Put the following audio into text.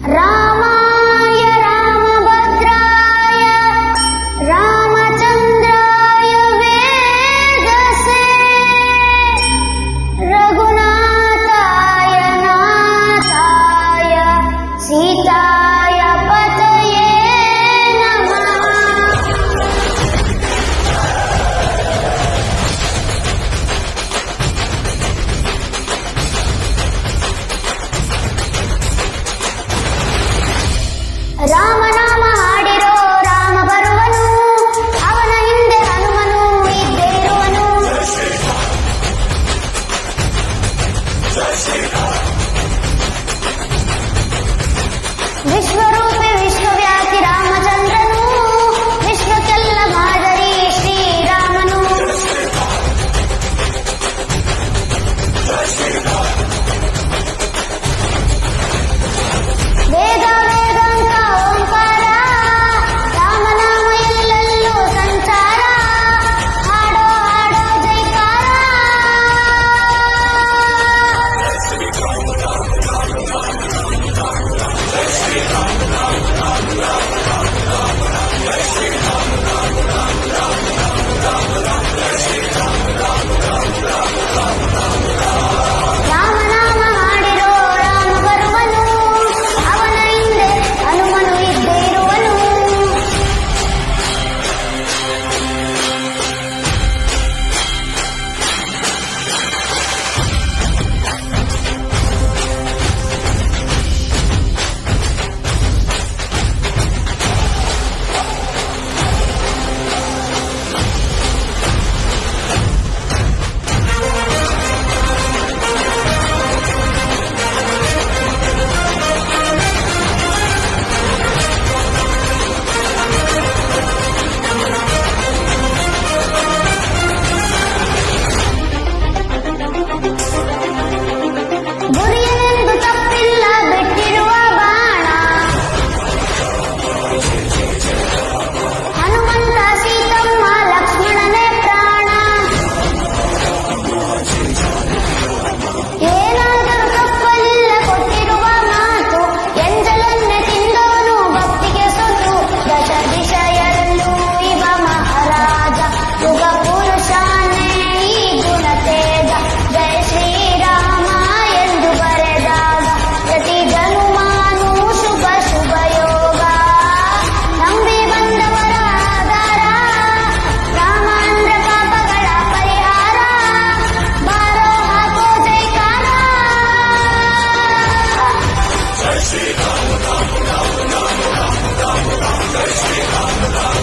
ರಾಮಾಯ ರಾಮಭದ್ರಾಯ ರಾಮಚಂದ್ರಾಯ ವೇದಸೇ ರಘುನಾಥಾಯ ನಾಥಾಯ ಸೀತಾಯ ಪತಯೇ ನಮಃ. ರಾಮನಾಮ ಹಾಡಿರೋ ರಾಮ ಬರುವನು, ಅವನ ಹಿಂದೆ ಹನುಮನು ಇದ್ದೇ ಇರುವನು. ವಿಶ್ವರೂಪಿ ವಿಶ್ವವ್ಯಾಪಿ ರಾಮಚಂದ್ರನು, ವಿಶ್ವಕ್ಕೆಲ್ಲ ಮಾದರಿ ಶ್ರೀರಾಮನು. ವೇದ ವೇದಾಂತ ಓಂಕಾರ, ರಾಮನಾಮ ಎಲ್ಲೆಲ್ಲೂ ಸಂಚಾರ. ಹಾಡೋ ಹಾಡೋ ಜೈಕಾರ. ರಾಮನಾಮ ಹಾಡಿರೋ ರಾಮ ಬರುವನು, ಅವನ ಹಿಂದೆ ಹನುಮನು ಇದ್ದೇ ಇರುವನು. ಗುರಿಯನೆಂದು ತಪ್ಪಿಲ್ಲ ಬಿಟ್ಟಿರುವ ಬಾಣ, ಹನುಮಂತ ಸೀತಮ್ಮ ಲಕ್ಷ್ಮಣನೇ ಪ್ರಾಣ. ಏನಾದರೂ ತಪ್ಪಲಿಲ್ಲ ಕೊಟ್ಟಿರುವ ಮಾತು, ಎಂಜಲನ್ನೇ ತಿಂದವನು ಭಕ್ತಿಗೆ ಸೊತ್ತು. ದಶ ದಿಶೆಯಲ್ಲೂ ಇವ ಮಹಾರಾಜ, ಯುಗ ಪುರುಷನೇ ಈ ಗುಣತೇಜ. ಜಯ ಶ್ರೀರಾಮ ಎಂದು ಬರೆದಾಗ ಪ್ರತಿ ಜನುಮಾನು ಶುಭ ಶುಭ ಯೋಗ. ನಂಬಿ ಬಂದವರ ಆಧಾರ, ರಾಮ ಅಂದ್ರೆ ಪಾಪಗಳ ಪರಿಹಾರ. ಬಾರೋ ಹಾಕೋ ಜೈಕಾರ. ಜೈ ಶ್ರೀರಾಮ ರಾಮ ರಾಮ ರಾಮ ರಾಮ ರಾಮ ಜೈ ಶ್ರೀರಾಮ ರಾಮ